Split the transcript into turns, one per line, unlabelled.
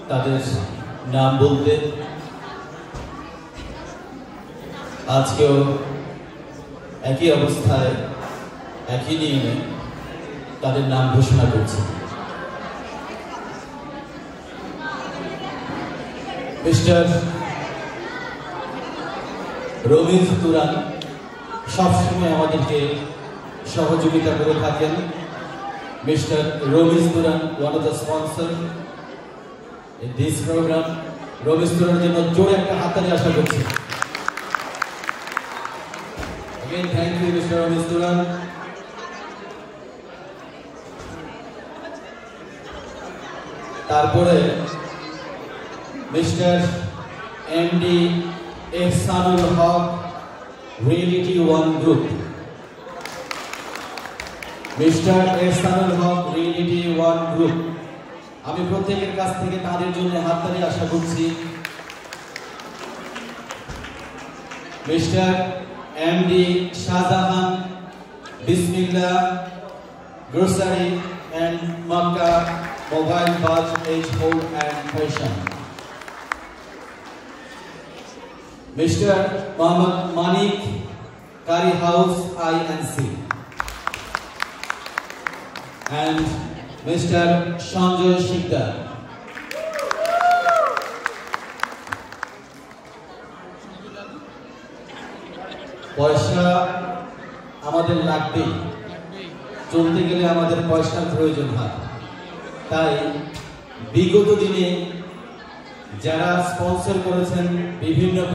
তাদের নাম বলতে আজকেও একই অবস্থায় একই নিয়মে তাদের নাম ঘোষণা করছি। মিস্টার রমিজ তুরান সবসময় আমাদেরকে সহযোগিতা করে থাকেন। Mister Ramiz Turan, one of the sponsor in this program. Ramiz তুরানের জন্য জোরে একটা হাততালি আশা করছি। Again, thank you, Mr. Ramiz Turan. তারপরে mister MD Ehsanul Haque, reality one group. Mister Ehsanul Haque, reality one group. আমি প্রত্যেকের কাছ থেকে তাদের জন্য হাততালি আশা করছি। Mister MD Shahjahan Bismillah grocery and Mecca mobile বাজ এজ home and fashion. Mister Mohammad Manik, curry house INC, and Mr. Sanjay Sikdar. পয়সা আমাদের লাগবেই, চলতে গেলে আমাদের পয়সার প্রয়োজন হয়। তাই বিগত দিনে যারা স্পন্সর করেছেন বিভিন্ন